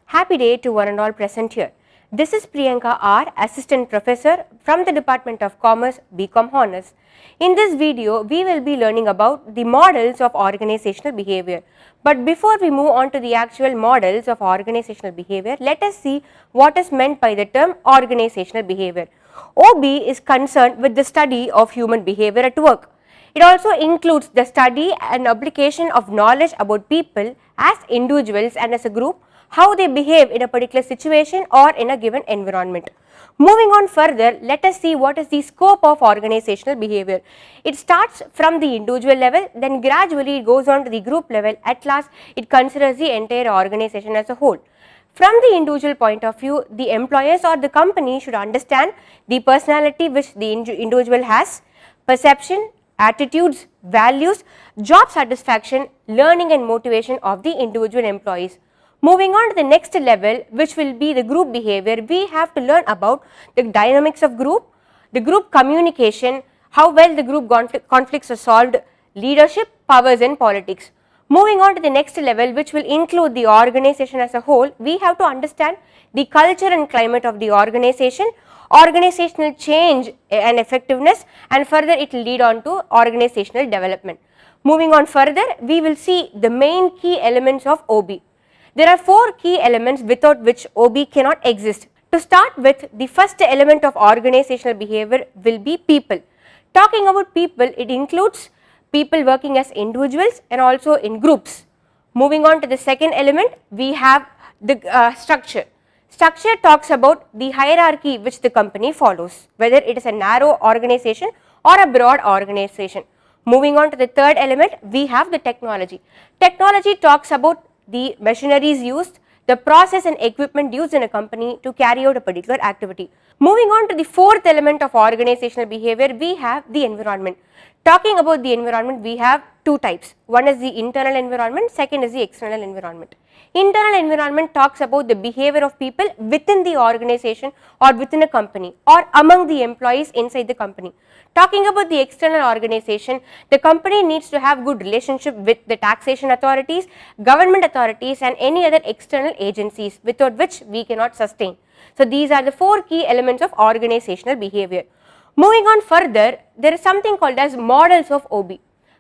Happy day to one and all present here. This is Priyanka R, Assistant Professor from the Department of Commerce, BCom Honors. In this video, we will be learning about the models of organizational behavior. But before we move on to the actual models of organizational behavior, let us see what is meant by the term organizational behavior. OB is concerned with the study of human behavior at work. It also includes the study and application of knowledge about people as individuals and as a group, how they behave in a particular situation or in a given environment. Moving on further, let us see what is the scope of organizational behavior. It starts from the individual level, then gradually it goes on to the group level. At last, it considers the entire organization as a whole. From the individual point of view, the employers or the company should understand the personality which the individual has, perception, attitudes, values, job satisfaction, learning and motivation of the individual employees. Moving on to the next level, which will be the group behavior, we have to learn about the dynamics of group, the group communication, how well the group conflicts are solved, leadership, powers and politics. Moving on to the next level, which will include the organization as a whole, we have to understand the culture and climate of the organization, organizational change and effectiveness, and further it will lead on to organizational development. Moving on further, we will see the main key elements of OB. There are 4 key elements without which OB cannot exist. To start with, the first element of organizational behavior will be people. Talking about people, it includes people working as individuals and also in groups. Moving on to the second element, we have the structure. Structure talks about the hierarchy which the company follows, whether it is a narrow organization or a broad organization. Moving on to the third element, we have the technology. Technology talks about the machineries used, the process and equipment used in a company to carry out a particular activity. Moving on to the fourth element of organizational behavior, we have the environment. Talking about the environment, we have 2 types. One is the internal environment, second is the external environment. Internal environment talks about the behavior of people within the organization or within a company or among the employees inside the company. Talking about the external organization, the company needs to have good relationship with the taxation authorities, government authorities and any other external agencies without which we cannot sustain. So, these are the 4 key elements of organizational behavior. Moving on further, there is something called as models of OB.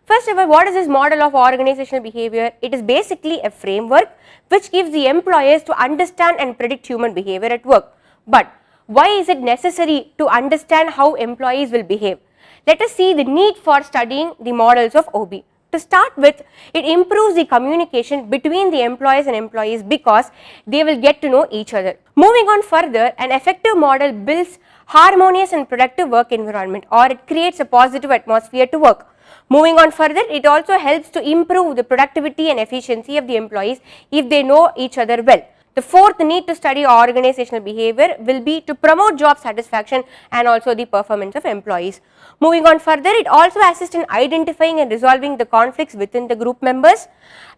First of all, what is this model of organizational behavior? It is basically a framework which gives the employers to understand and predict human behavior at work. But why is it necessary to understand how employees will behave? Let us see the need for studying the models of OB. To start with, it improves the communication between the employers and employees because they will get to know each other. Moving on further, an effective model builds harmonious and productive work environment, or it creates a positive atmosphere to work. Moving on further, it also helps to improve the productivity and efficiency of the employees if they know each other well. The fourth need to study organizational behavior will be to promote job satisfaction and also the performance of employees. Moving on further, it also assists in identifying and resolving the conflicts within the group members.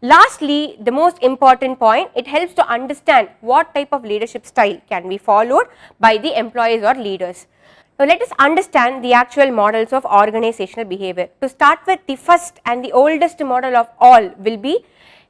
Lastly, the most important point, it helps to understand what type of leadership style can be followed by the employees or leaders. Now, let us understand the actual models of organizational behavior. To start with, the first and the oldest model of all will be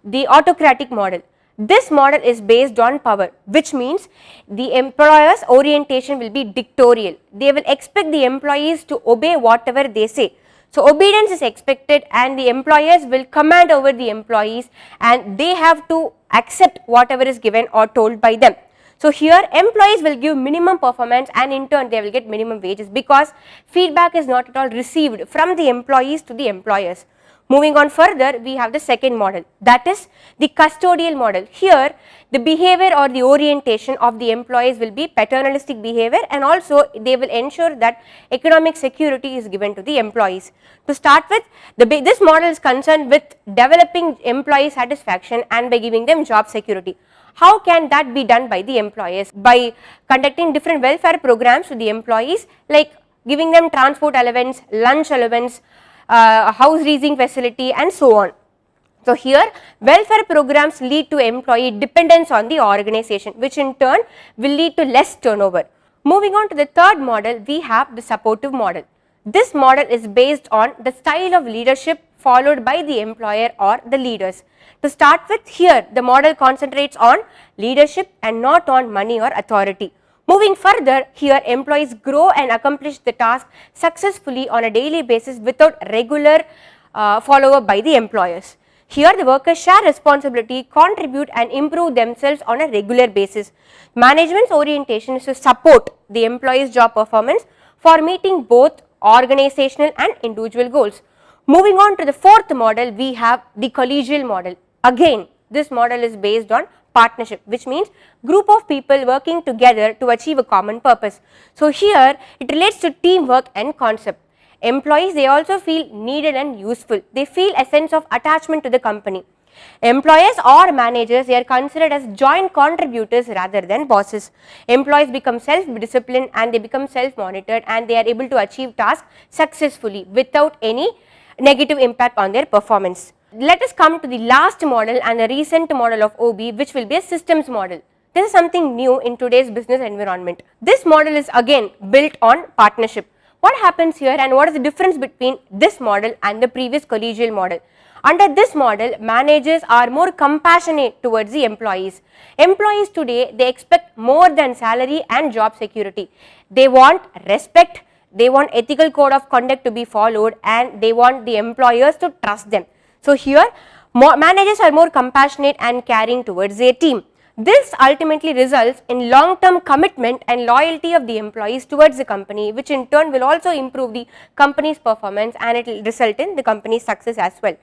the autocratic model. This model is based on power, which means the employer's orientation will be dictatorial. They will expect the employees to obey whatever they say. So, obedience is expected and the employers will command over the employees and they have to accept whatever is given or told by them. So, here employees will give minimum performance and in turn they will get minimum wages because feedback is not at all received from the employees to the employers. Moving on further, we have the second model, that is the custodial model. Here the behavior or the orientation of the employees will be paternalistic behavior and also they will ensure that economic security is given to the employees. To start with, this model is concerned with developing employee satisfaction and by giving them job security. How can that be done by the employers? By conducting different welfare programs to the employees, like giving them transport allowance, lunch allowance, house leasing facility and so on. So, here welfare programs lead to employee dependence on the organization, which in turn will lead to less turnover. Moving on to the third model, we have the supportive model. This model is based on the style of leadership followed by the employer or the leaders. To To start with, here the model concentrates on leadership and not on money or authority. Moving further, here employees grow and accomplish the task successfully on a daily basis without regular follow-up by the employers. Here the workers share responsibility, contribute and improve themselves on a regular basis. Management's orientation is to support the employees' job performance for meeting both organizational and individual goals. Moving on to the fourth model, we have the collegial model. Again, this model is based on partnership, which means group of people working together to achieve a common purpose. So here it relates to teamwork and concept. Employees, they also feel needed and useful. They feel a sense of attachment to the company. Employers or managers, they are considered as joint contributors rather than bosses. Employees become self-disciplined and they become self-monitored, and they are able to achieve tasks successfully without any negative impact on their performance. Let us come to the last model and the recent model of OB, which will be a systems model. This is something new in today's business environment. This model is again built on partnership. What happens here and what is the difference between this model and the previous collegial model? Under this model, managers are more compassionate towards the employees. Employees today, they expect more than salary and job security. They want respect, they want ethical code of conduct to be followed, and they want the employers to trust them. So here, managers are more compassionate and caring towards their team. This ultimately results in long-term commitment and loyalty of the employees towards the company, which in turn will also improve the company's performance, and it will result in the company's success as well.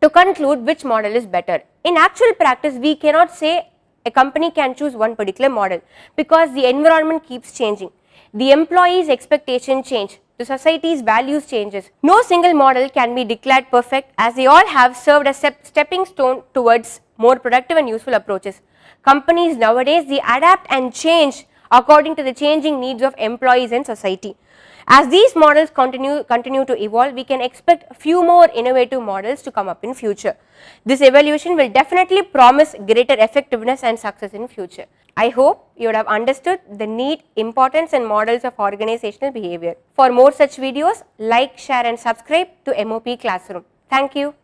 To conclude, which model is better? In actual practice, we cannot say a company can choose one particular model because the environment keeps changing. The employees' expectations change. The society's values changes. No single model can be declared perfect, as they all have served as stepping stone towards more productive and useful approaches. Companies nowadays, they adapt and change according to the changing needs of employees and society. As these models continue to evolve, we can expect a few more innovative models to come up in future. This evolution will definitely promise greater effectiveness and success in future. I hope you would have understood the need, importance and models of organizational behavior. For more such videos, like, share and subscribe to M.O.P Classroom. Thank you.